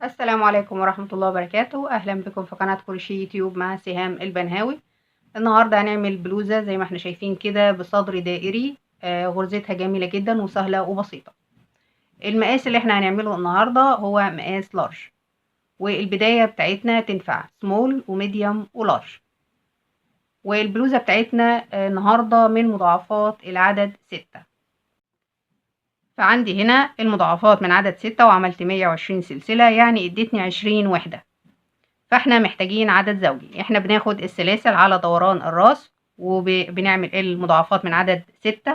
السلام عليكم ورحمة الله وبركاته. أهلا بكم في قناة كروشيه يوتيوب مع سهام البنهاوي. النهاردة هنعمل بلوزة زي ما احنا شايفين كده بصدر دائري. غرزتها جميلة جدا وسهلة وبسيطة. المقاس اللي احنا هنعمله النهاردة هو مقاس لارج، والبداية بتاعتنا تنفع سمول وميديوم ولارج. والبلوزة بتاعتنا النهاردة من مضاعفات العدد 6. فعندي هنا المضاعفات من عدد 6 وعملت 120 سلسلة، يعني ادتني 20 وحدة. فاحنا محتاجين عدد زوجي. احنا بناخد السلاسل على دوران الراس وبنعمل المضاعفات من عدد 6،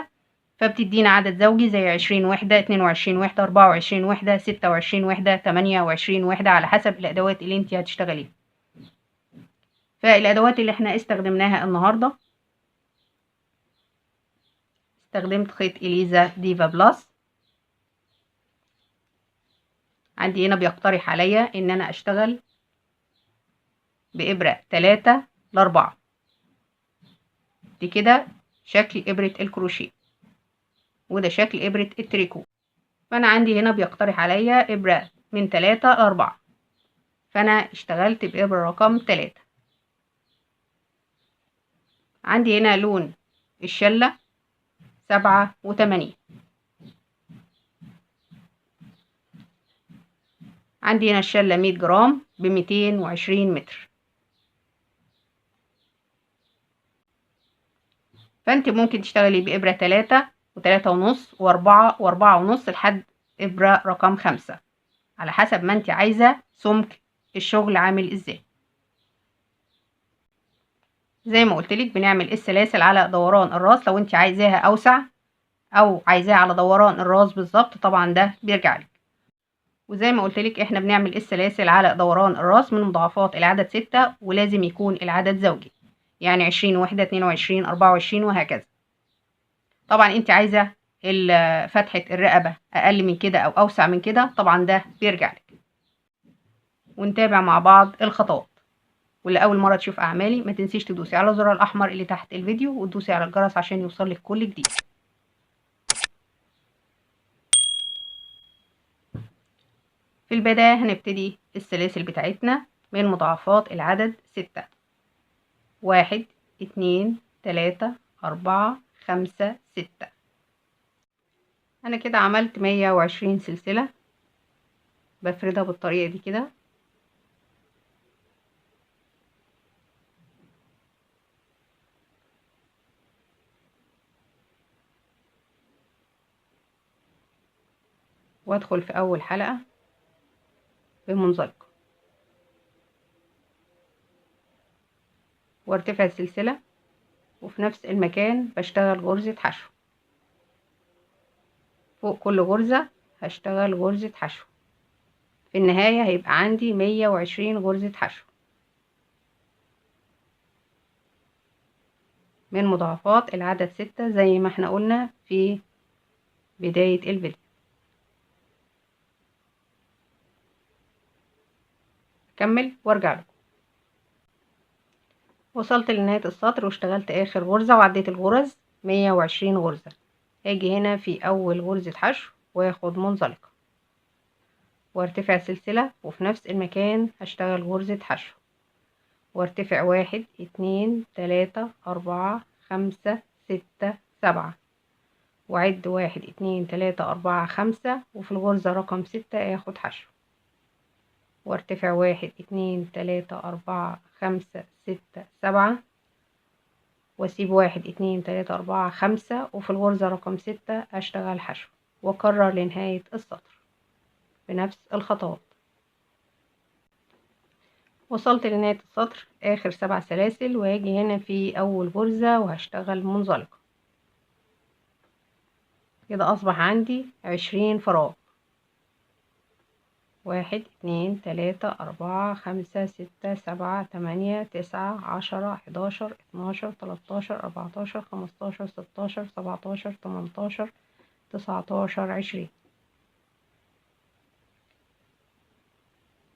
فبتدينا عدد زوجي زي 20 وحدة، 22 وحدة، 24 وحدة، 26 وحدة، 28 وحدة، على حسب الأدوات اللي انت هتشتغليها. فالأدوات اللي احنا استخدمناها النهاردة، استخدمت خيط إليزا ديفا بلس. عندي هنا بيقترح عليا ان انا اشتغل بإبرة 3 ل4. دي كده شكل إبرة الكروشيه، وده شكل إبرة التريكو. فأنا عندي هنا بيقترح عليا إبرة من 3 ل4، فأنا اشتغلت بإبرة رقم 3. عندي هنا لون الشلة 7 و8. عندي هنا الشلة 100 جرام ب220 متر. فأنت ممكن تشتغلي بإبرة 3 و3.5 و4 و4.5 لحد إبرة رقم 5، على حسب ما انت عايزة سمك الشغل عامل ازاي. زي ما قلتلك بنعمل السلاسل على دوران الراس، لو انت عايزاها اوسع او عايزاها على دوران الراس بالظبط طبعا ده بيرجع لك. وزي ما قلتلك احنا بنعمل السلاسل على دوران الراس من مضاعفات العدد 6، ولازم يكون العدد زوجي، يعني 20 وحدة، 22، 24 وهكذا. طبعا انت عايزة فتحة الرقبة اقل من كده او اوسع من كده، طبعا ده بيرجع لك. ونتابع مع بعض الخطوات. واللي اول مره تشوف اعمالي ما تنسيش تدوسي على الزرار الاحمر اللي تحت الفيديو وتدوسي على الجرس عشان يوصلك كل جديد. في البدايه هنبتدي السلاسل بتاعتنا من مضاعفات العدد 6. 1 2 3 4 5 6. انا كده عملت 120 سلسله. بفردها بالطريقه دي كده. وادخل في اول حلقه بمنزلقه، وارتفع السلسله، وفي نفس المكان بشتغل غرزه حشو. فوق كل غرزه هشتغل غرزه حشو. في النهاية هيبقى عندي 120 غرزة حشو من مضاعفات العدد 6 زي ما احنا قلنا في بداية الفيديو. اكمل وارجع لكم. وصلت لنهاية السطر واشتغلت اخر غرزة وعديت الغرز 120 غرزة. هاجي هنا في اول غرزة حشو واخد منزلقة وارتفع سلسلة، وفي نفس المكان هشتغل غرزة حشو وارتفع 1 2 3 4 5 6 7، وعد 1 2 3 4 5، وفي الغرزة رقم 6 اخد حشو وارتفع 1 2 3 4 5 6 7، واسيب 1 2 3 4 5، وفي الغرزة رقم 6 اشتغل حشو واكرر لنهاية السطر بنفس الخطوات. وصلت لنهاية السطر اخر 7 سلاسل، وهاجي هنا في اول غرزة وهشتغل منزلقة. كده اصبح عندي 20 فراغ. 1 2 3 4 5 6 7 8 9 10 11 12 13 14 15 16 17 18 19 20.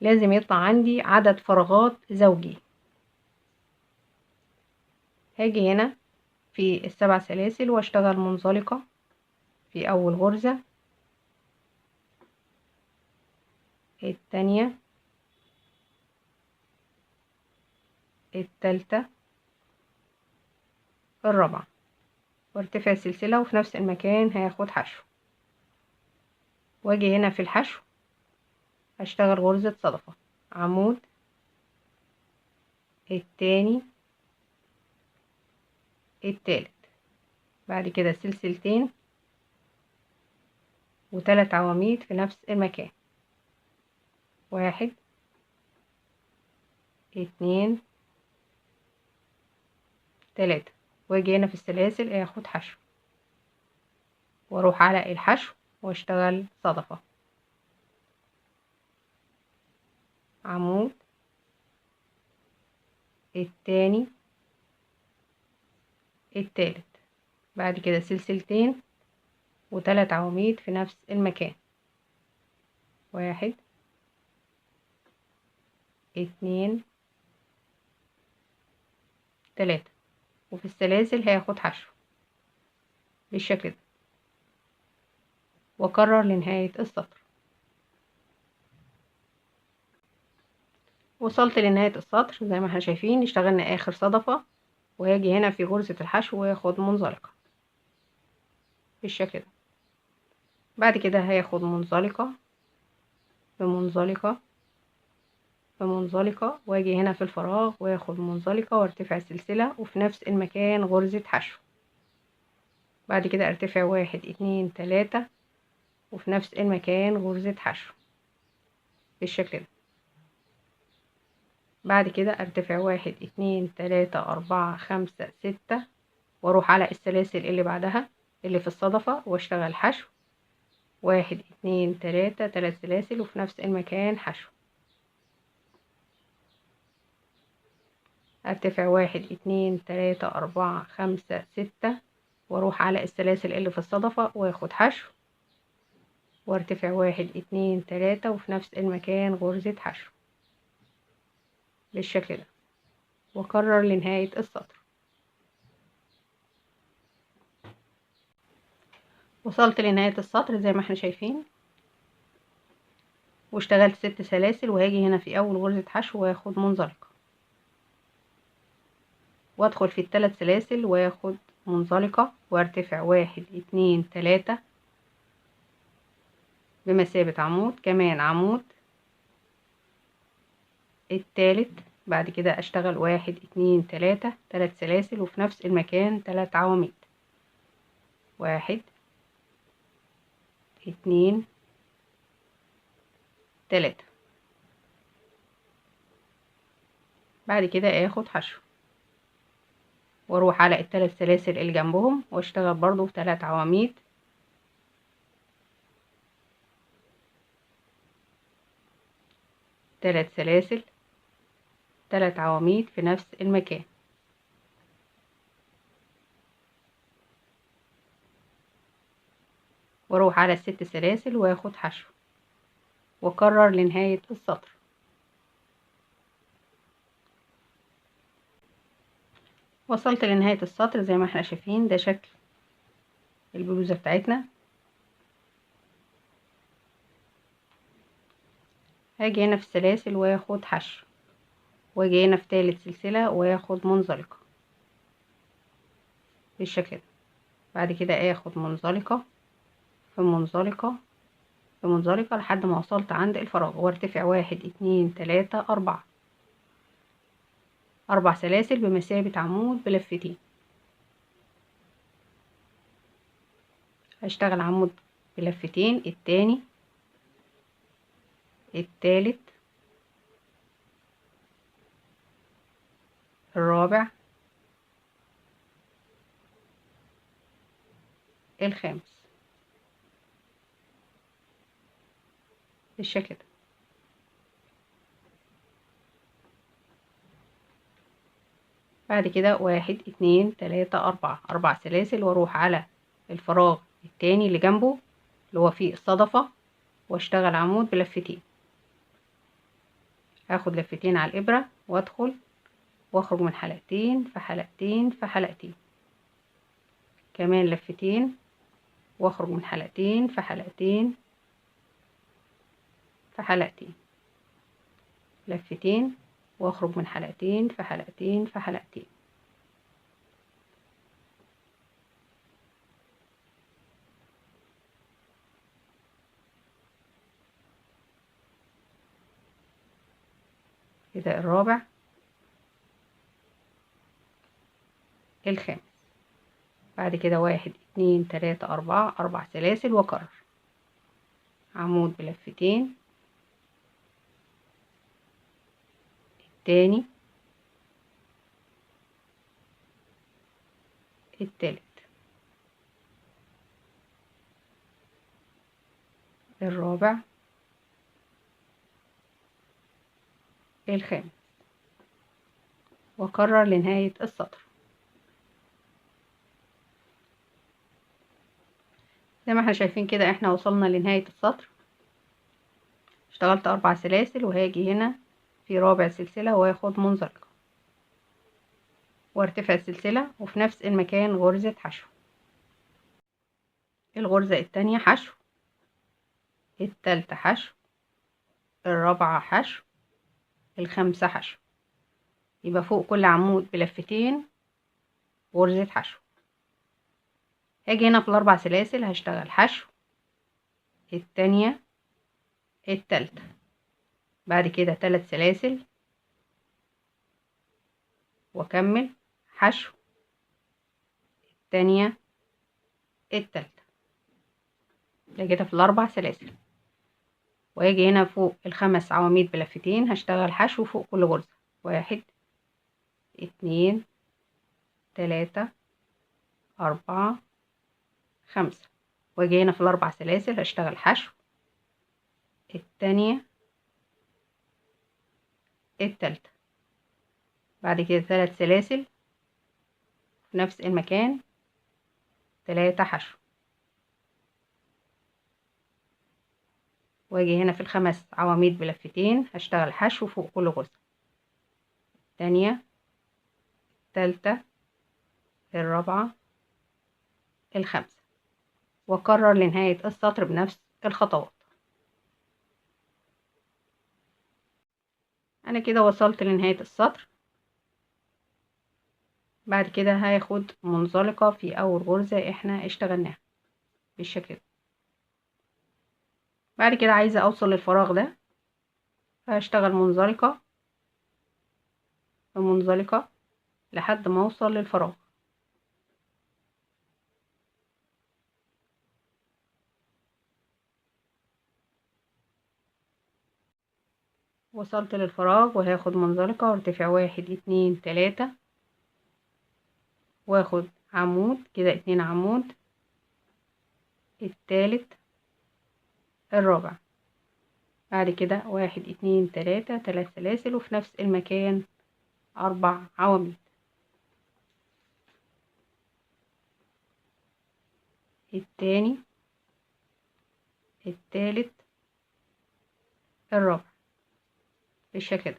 لازم يطلع عندي عدد فراغات زوجي. هاجي هنا في ال7 سلاسل واشتغل منزلقة في اول غرزة، التانية التالتة، الرابعة، وارتفع سلسلة وفي نفس المكان هاخد حشو، واجي هنا في الحشو هشتغل غرزة صدفة، عمود، التاني، التالت، بعد كده سلسلتين وتلات عواميد في نفس المكان، 1 2 3، واجي هنا في السلاسل اخد حشو واروح على الحشو واشتغل صدفة، عمود، التاني، التالت، بعد كده سلسلتين وتلات عواميد في نفس المكان، 1 2 3، وفي السلاسل هاخد حشو بالشكل ده واكرر لنهاية السطر. وصلت لنهاية السطر زي ما احنا شايفين، اشتغلنا اخر صدفة، وهاجي هنا في غرزة الحشو واخد منزلقة بالشكل ده، بعد كده هاخد منزلقة بمنزلقة بمنزلقة، واجي هنا في الفراغ واخد منزلقة وارتفع سلسلة وفي نفس المكان غرزة حشو، بعد كده ارتفع 1 2 3 وفي نفس المكان غرزة حشو بالشكل ده، بعد كده ارتفع 1 2 3 4 5 6 واروح على السلاسل اللي بعدها اللي في الصدفة واشتغل حشو، 1 2 3 3 سلاسل وفي نفس المكان حشو، ارتفع 1 2 3 4 5 6 واروح على السلاسل اللي في الصدفة واخد حشو وارتفع 1 2 3 وفي نفس المكان غرزة حشو بالشكل ده واكرر لنهاية السطر. وصلت لنهاية السطر زي ما احنا شايفين، واشتغلت 6 سلاسل، وهاجي هنا في اول غرزة حشو واخد منزلقة وادخل في الثلاث سلاسل واخد منزلقة وارتفع 1 2 3 بمثابة عمود، كمان عمود، التالت، بعد كده اشتغل 1 2 3 3 سلاسل وفي نفس المكان 3 عواميد، 1 2 3، بعد كده اخد حشو واروح على الثلاث سلاسل اللي جنبهم واشتغل برضو 3 عواميد، 3 سلاسل، 3 عواميد في نفس المكان، واروح على ال6 سلاسل واخد حشو واكرر لنهاية السطر. وصلت لنهاية السطر زي ما احنا شايفين، ده شكل البلوزة بتاعتنا. هاجي هنا في السلاسل واخد حشو واجي هنا في تالت سلسلة واخد منزلقة بالشكل ده، بعد كده اخد منزلقة في منزلقة في منزلقة لحد ما وصلت عند الفراغ وارتفع 1 2 3 4، 4 سلاسل بمثابة عمود بلفتين، هشتغل عمود بلفتين، التاني، التالت، الرابع، الخامس بالشكل ده، بعد كده 1 2 3 4، 4 سلاسل واروح على الفراغ التاني اللي جنبه اللي هو فيه الصدفة واشتغل عمود بلفتين، هاخد لفتين على الإبرة وادخل واخرج من حلقتين في حلقتين في حلقتين، كمان لفتين واخرج من حلقتين في حلقتين في حلقتين، لفتين واخرج من حلقتين في حلقتين في حلقتين. كده الرابع، الخامس. بعد كده 1 2 3 4 4 سلاسل واكرر عمود بلفتين، التاني، التالت، الرابع، الخامس، واكرر لنهاية السطر. زي ما احنا شايفين كده احنا وصلنا لنهاية السطر. اشتغلت 4 سلاسل وهاجي هنا في رابع سلسلة واخد منزلقة وارتفع السلسلة وفي نفس المكان غرزة حشو. الغرزة التانية حشو، التالتة حشو، الرابعة حشو، الخامسة حشو. يبقى فوق كل عمود بلفتين غرزة حشو. هاجي هنا في الاربع سلاسل هشتغل حشو، التانية، التالتة، بعد كده 3 سلاسل واكمل حشو، التانية، التالتة. ده كده في الاربع سلاسل. واجي هنا فوق ال5 عواميد بلفتين هشتغل حشو فوق كل غرزة. 1 2 3 4 5. واجي هنا في الاربع سلاسل هشتغل حشو، التانية، التالتة، بعد كده 3 سلاسل في نفس المكان، 3 حشو. واجي هنا في ال5 عواميد بلفتين هشتغل حشو فوق كل غرزة، التانية، التالتة، الرابعة، الخامسة، واكرر لنهاية السطر بنفس الخطوات. انا كده وصلت لنهاية السطر. بعد كده هاخد منزلقة في اول غرزة احنا اشتغلناها بالشكل ده. بعد كده عايزة اوصل للفراغ ده فهشتغل منزلقة بمنزلقة لحد ما اوصل للفراغ. وصلت للفراغ وهاخد منزلقة وارتفع 1 2 3 واخد عمود كده 2 عمود، التالت، الرابع، بعد كده 1 2 3 3 سلاسل وفي نفس المكان 4 عواميد، التاني، التالت، الرابع بالشكل ده.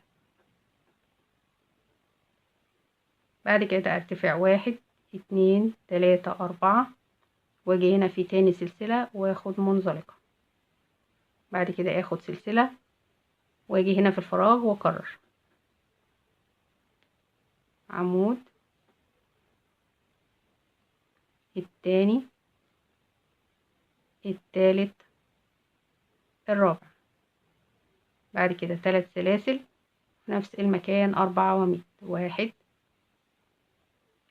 بعد كده ارتفاع 1 2 3 4 واجي هنا في تاني سلسلة واخد منزلقة، بعد كده اخد سلسلة واجي هنا في الفراغ واكرر عمود، التاني، التالت، الرابع، بعد كده 3 سلاسل في نفس المكان 4 عواميد، 1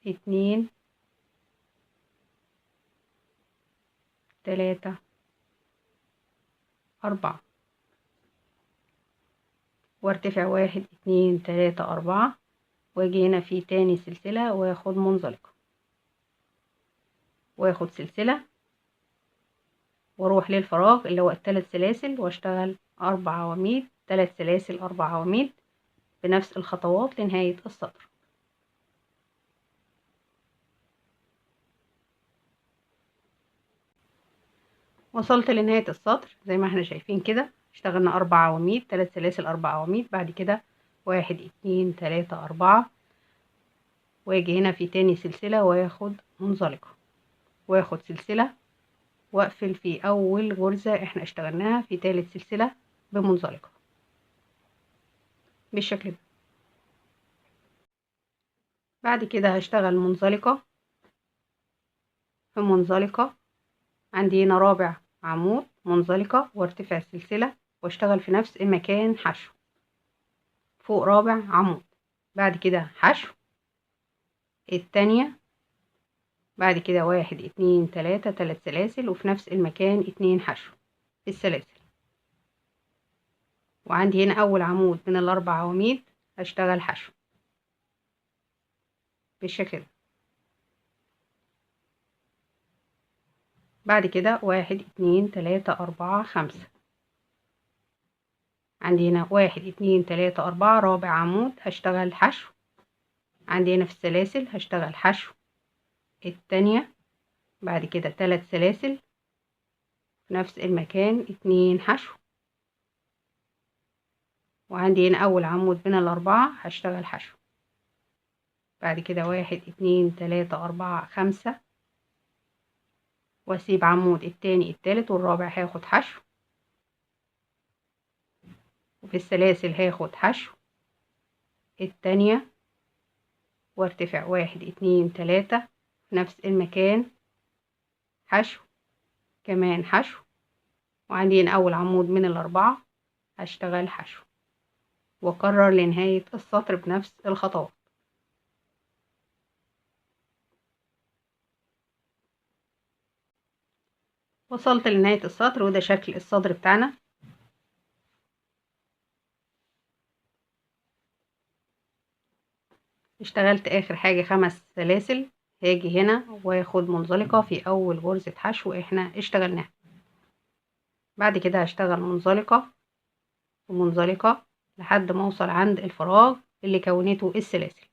2 3 4 وارتفع 1 2 3 4 واجي هنا في تاني سلسلة واخد منزلقة واخد سلسلة واروح للفراغ اللي هو ال3 سلاسل واشتغل 4 عواميد، 3 سلاسل 4 عواميد بنفس الخطوات لنهاية السطر. وصلت لنهاية السطر زي ما احنا شايفين كده. اشتغلنا 4 عواميد، 3 سلاسل 4 عواميد، بعد كده 1 2 3 4 واجي هنا في تاني سلسلة واخد منزلقة واخد سلسلة واقفل في اول غرزة احنا اشتغلناها في تالت سلسلة بمنزلقة بالشكل ده. بعد كده هشتغل منزلقة في منزلقة. عندي هنا رابع عمود منزلقة وارتفاع سلسلة واشتغل في نفس المكان حشو فوق رابع عمود. بعد كده حشو التانية. بعد كده 1 2 3 3 سلاسل وفي نفس المكان 2 حشو في السلاسل. وعندي هنا اول عمود من الاربع عواميد هشتغل حشو بالشكل ده. بعد كده 1 2 3 4 5. عندي هنا 1 2 3 4 رابع عمود هشتغل حشو. عندي هنا في السلاسل هشتغل حشو التانية. بعد كده 3 سلاسل في نفس المكان 2 حشو. وعندي هنا اول عمود من الاربعة هشتغل حشو. بعد كده 1 2 3 4 5 واسيب عمود التاني التالت والرابع هاخد حشو. وفي السلاسل هاخد حشو التانية وارتفع 1 2 3 في نفس المكان حشو كمان حشو. وعندي هنا اول عمود من الاربعة هشتغل حشو واكرر لنهاية السطر بنفس الخطوات. وصلت لنهاية السطر وده شكل الصدر بتاعنا. اشتغلت اخر حاجة 5 سلاسل. هاجي هنا واخد منزلقة في اول غرزة حشو احنا اشتغلناها. بعد كده هشتغل منزلقة ومنزلقة لحد ما اوصل عند الفراغ اللي كونته السلاسل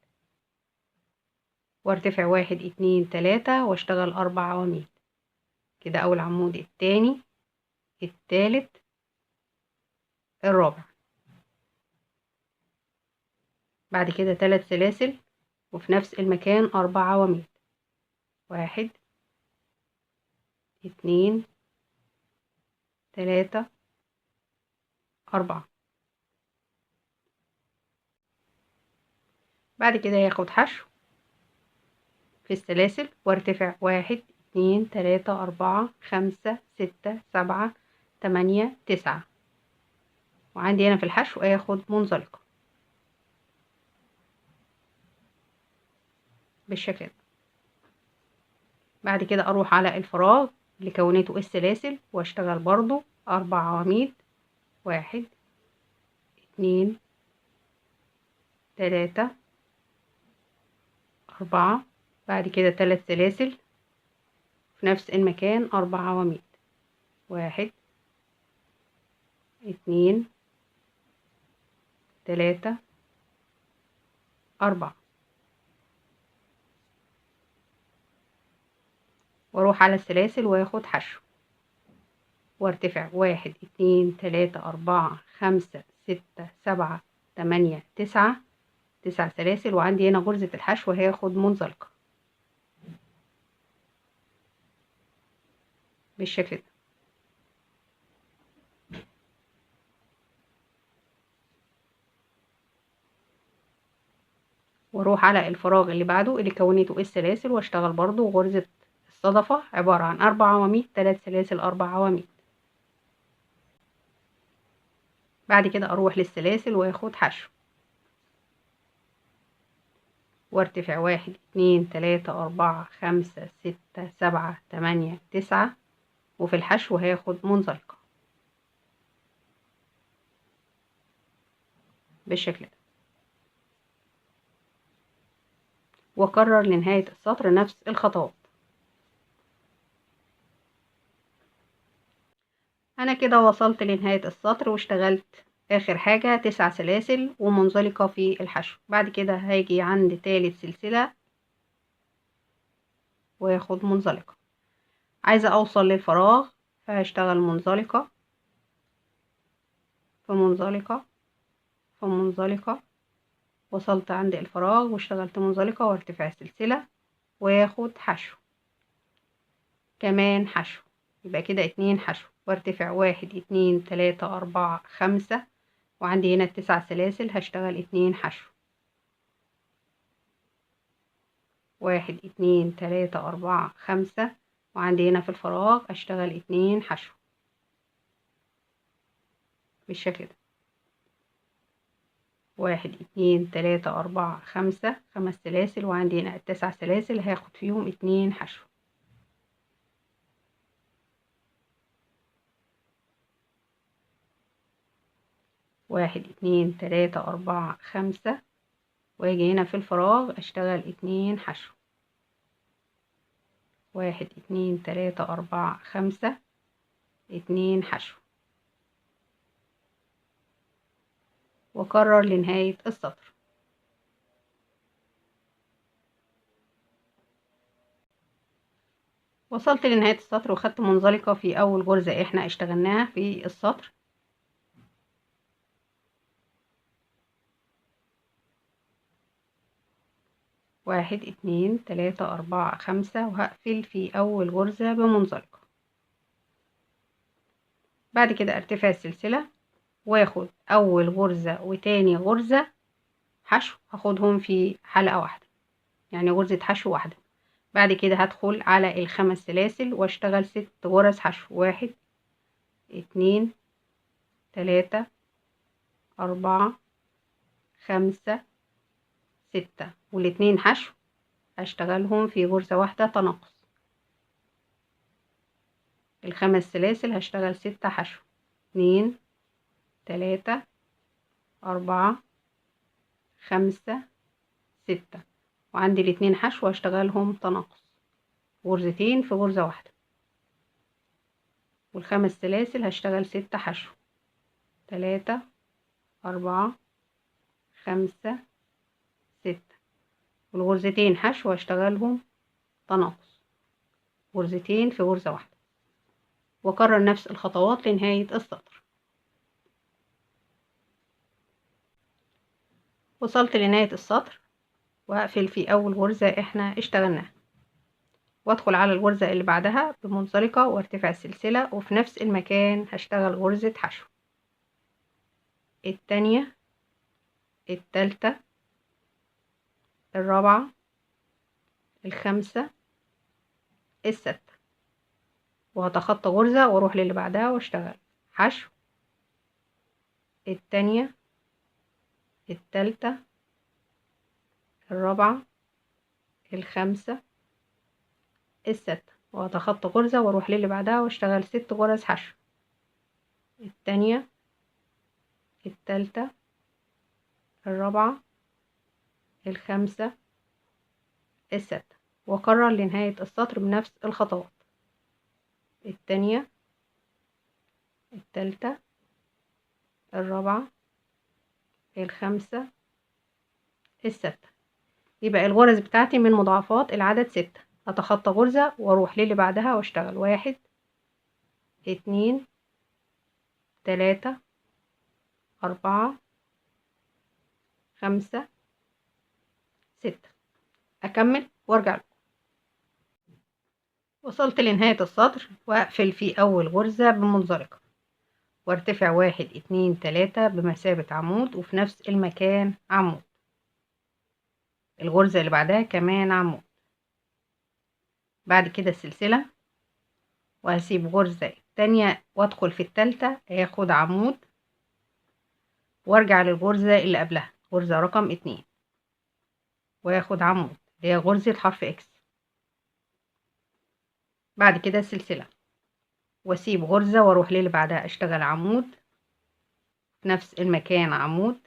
وارتفع 1 2 3 واشتغل 4 عواميد كده. اول عمود التاني التالت الرابع. بعد كده 3 سلاسل وفي نفس المكان 4 عواميد 1 2 3 4. بعد كده هاخد حشو في السلاسل وارتفع 1 2 3 4 5 6 7 8 9. وعندي هنا في الحشو اخد منزلقة بالشكل ده. بعد كده اروح على الفراغ اللي كونته السلاسل واشتغل برضو 4 عواميد 1 2 3 4. بعد كده 3 سلاسل في نفس المكان 4 عواميد 1 2 3 4. واروح على السلاسل واخد حشو وارتفع 1 2 3 4 5 6 7 8 9. 9 سلاسل وعندي هنا غرزة الحشو هاخد منزلقة بالشكل ده. واروح على الفراغ اللي بعده اللي كونته السلاسل واشتغل برضو غرزة الصدفة عبارة عن 4 عواميد 3 سلاسل 4 عواميد. بعد كده اروح للسلاسل واخد حشو وارتفع 1 2 3 4 5 6 7 8 9. وفي الحشو هاخد منزلقة بالشكل ده واكرر لنهاية السطر نفس الخطوات. انا كده وصلت لنهاية السطر واشتغلت اخر حاجة 9 سلاسل ومنزلقة في الحشو. بعد كده هاجي عند تالت سلسلة واخد منزلقة. عايزة اوصل للفراغ فهشتغل منزلقة في منزلقة في منزلقة. وصلت عند الفراغ واشتغلت منزلقة وارتفاع سلسلة واخد حشو كمان حشو. يبقى كده 2 حشو وارتفع 1 2 3 4 5. وعندي هنا 9 سلاسل هشتغل 2 حشو 1 2 3 4 5 وعندي هنا في الفراغ اشتغل 2 حشو بالشكل ده. 1 2 3 4 5 5 سلاسل وعندي هنا 9 سلاسل هاخد فيهم 2 حشو. واحد 2 3 4 5 واجي هنا في الفراغ اشتغل 2 حشو. 1 2 3 4 5 2 حشو واكرر لنهاية السطر. وصلت لنهاية السطر وخدت منزلقة في اول غرزة احنا اشتغلناها في السطر. واحد 2 3 4 5 وهقفل في اول غرزة بمنزلقة. بعد كده ارتفع السلسلة واخد اول غرزة وتاني غرزة حشو هاخدهم في حلقة واحدة، يعني غرزة حشو واحدة. بعد كده هدخل على ال5 سلاسل واشتغل 6 غرز حشو. 1 2 3 4 5 6 والاتنين حشو هشتغلهم في غرزة واحدة تناقص. ال5 سلاسل هشتغل 6 حشو. 2 3 4 5 6 وعندي الاتنين حشو هشتغلهم تناقص غرزتين في غرزة واحدة. وال5 سلاسل هشتغل 6 حشو. 3 4 5 6 والغرزتين حشو هشتغلهم تناقص غرزتين في غرزة واحدة واكرر نفس الخطوات لنهاية السطر. وصلت لنهاية السطر وهقفل في اول غرزة احنا اشتغلناها وادخل على الغرزة اللي بعدها بمنزلقة وارتفع السلسلة وفي نفس المكان هشتغل غرزة حشو. التانية التالتة الرابعة الخامسة الستة وهتخطى غرزة واروح للي بعدها واشتغل حشو. التانية التالتة الرابعة الخامسة الستة وهتخطى غرزة واروح للي بعدها واشتغل 6 غرز حشو. التانية التالتة الرابعة الخامسة الستة واكرر لنهاية السطر بنفس الخطوات. التانية التالتة الرابعة الخامسة الستة. يبقى الغرز بتاعتي من مضاعفات العدد 6. هتخطى غرزة واروح للي بعدها واشتغل 1 2 3 4 5 6 اكمل وارجع لكم. وصلت لنهاية السطر واقفل في اول غرزة بمنزلقة وارتفع 1 2 3 بمثابة عمود وفي نفس المكان عمود. الغرزة اللي بعدها كمان عمود. بعد كده السلسلة وهسيب غرزة التانية وادخل في التالتة هاخد عمود وارجع للغرزة اللي قبلها غرزة رقم 2 واخد عمود اللي هي غرزة حرف اكس. بعد كده السلسلة واسيب غرزة واروح للي بعدها اشتغل عمود في نفس المكان عمود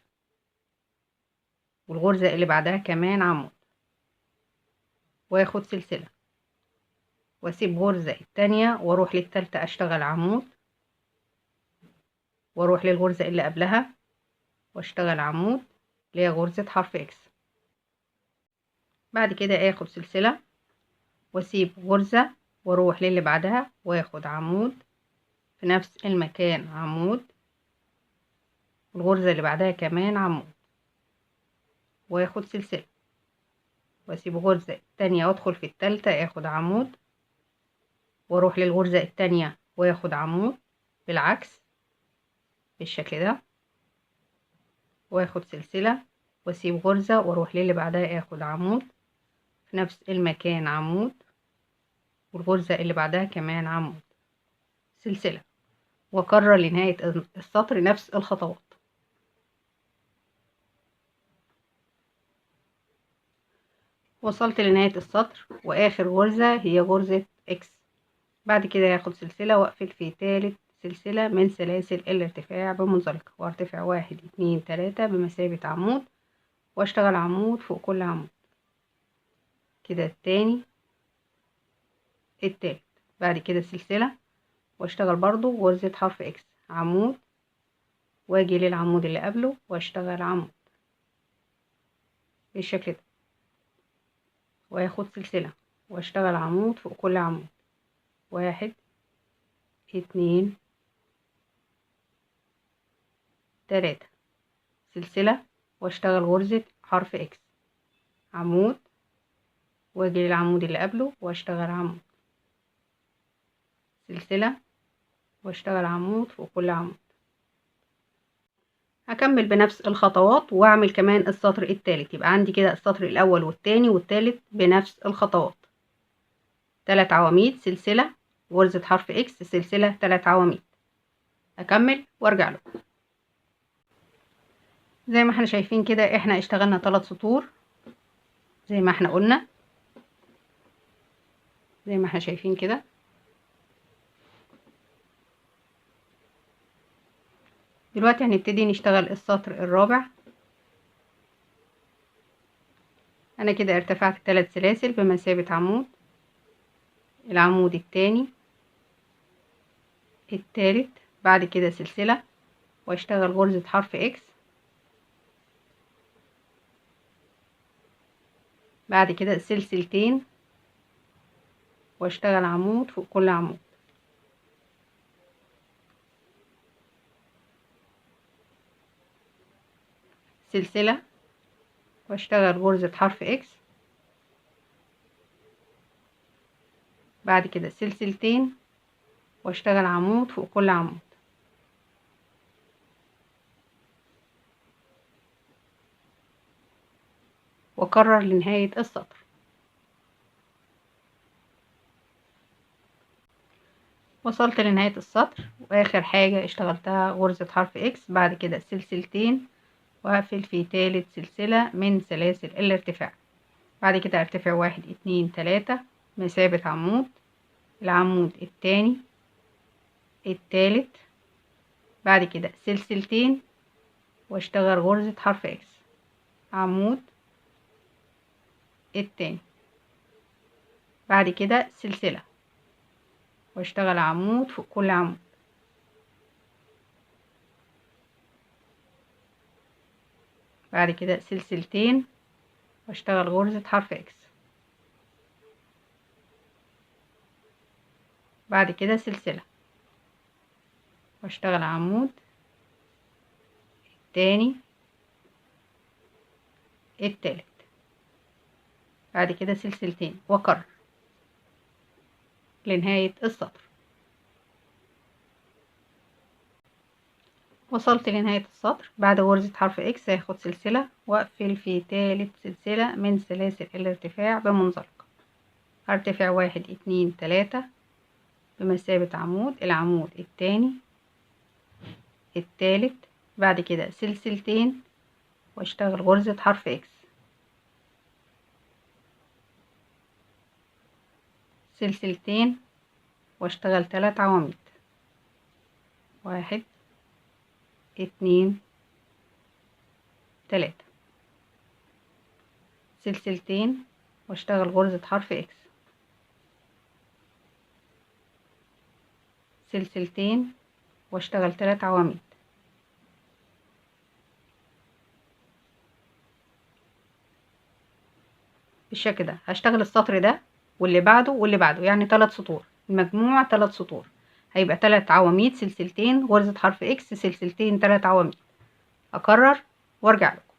والغرزة اللي بعدها كمان عمود واخد سلسلة واسيب غرزة التانية واروح للتالتة اشتغل عمود واروح للغرزة اللي قبلها واشتغل عمود اللي هي غرزة حرف اكس. بعد كده اخد سلسلة واسيب غرزة واروح للي بعدها واخد عمود في نفس المكان عمود والغرزة اللي بعدها كمان عمود واخد سلسلة واسيب غرزة التانية وادخل في التالتة اخد عمود واروح للغرزة التانية واخد عمود بالعكس بالشكل ده واخد سلسلة واسيب غرزة واروح للي بعدها اخد عمود في نفس المكان عمود، والغرزة اللي بعدها كمان عمود، سلسلة، واكرر لنهاية السطر نفس الخطوات. وصلت لنهاية السطر واخر غرزة هي غرزة اكس. بعد كده هاخد سلسلة واقفل في تالت سلسلة من سلاسل الارتفاع بمنزلقة، وارتفع 1 2 3 بمثابة عمود، واشتغل عمود فوق كل عمود كده، التاني التالت. بعد كده سلسلة واشتغل برضو غرزة حرف اكس، عمود، واجي للعمود اللي قبله واشتغل عمود بالشكل ده، واخد سلسلة واشتغل عمود فوق كل عمود، 1 2 3، سلسلة واشتغل غرزة حرف اكس، عمود، واجي للعمود اللي قبله واشتغل عمود، سلسلة واشتغل عمود فوق كل عمود. هكمل بنفس الخطوات واعمل كمان السطر التالت، يبقى عندي كده السطر الاول والتاني والتالت بنفس الخطوات، 3 عواميد، سلسلة، غرزة حرف اكس، سلسلة، 3 عواميد. اكمل وارجع لكم. زي ما احنا شايفين كده احنا اشتغلنا 3 سطور زي ما احنا قلنا، زي ما احنا شايفين كده. دلوقتي هنبتدي نشتغل السطر الرابع. انا كده ارتفعت 3 سلاسل بمثابة عمود، العمود التاني، التالت، بعد كده سلسلة واشتغل غرزة حرف اكس، بعد كده سلسلتين واشتغل عمود فوق كل عمود، سلسلة واشتغل غرزة حرف اكس، بعد كده سلسلتين واشتغل عمود فوق كل عمود، واكرر لنهاية السطر. وصلت لنهاية السطر واخر حاجة اشتغلتها غرزة حرف اكس، بعد كده سلسلتين واقفل في تالت سلسلة من سلاسل الارتفاع، بعد كده ارتفع 1 2 3 مثابة عمود، العمود التاني، التالت، بعد كده سلسلتين واشتغل غرزة حرف اكس، عمود التاني، بعد كده سلسلة واشتغل عمود فوق كل عمود، بعد كده سلسلتين واشتغل غرزة حرف اكس، بعد كده سلسلة واشتغل عمود التاني، التالت، بعد كده سلسلتين، واكرر لنهاية السطر. وصلت لنهاية السطر بعد غرزة حرف اكس هاخد سلسلة واقفل في تالت سلسلة من سلاسل الارتفاع بمنزلقة، هرتفع 1 2 3 بمثابة عمود، العمود التاني، التالت، بعد كده سلسلتين واشتغل غرزة حرف اكس، سلسلتين واشتغل 3 عواميد، 1 2 3، سلسلتين واشتغل غرزة حرف اكس، سلسلتين واشتغل 3 عواميد، بالشكل ده. هشتغل السطر ده واللي بعده واللي بعده، يعني 3 سطور، المجموع 3 سطور، هيبقى 3 عواميد، سلسلتين، غرزة حرف اكس، سلسلتين، 3 عواميد. اكرر وارجع لكم.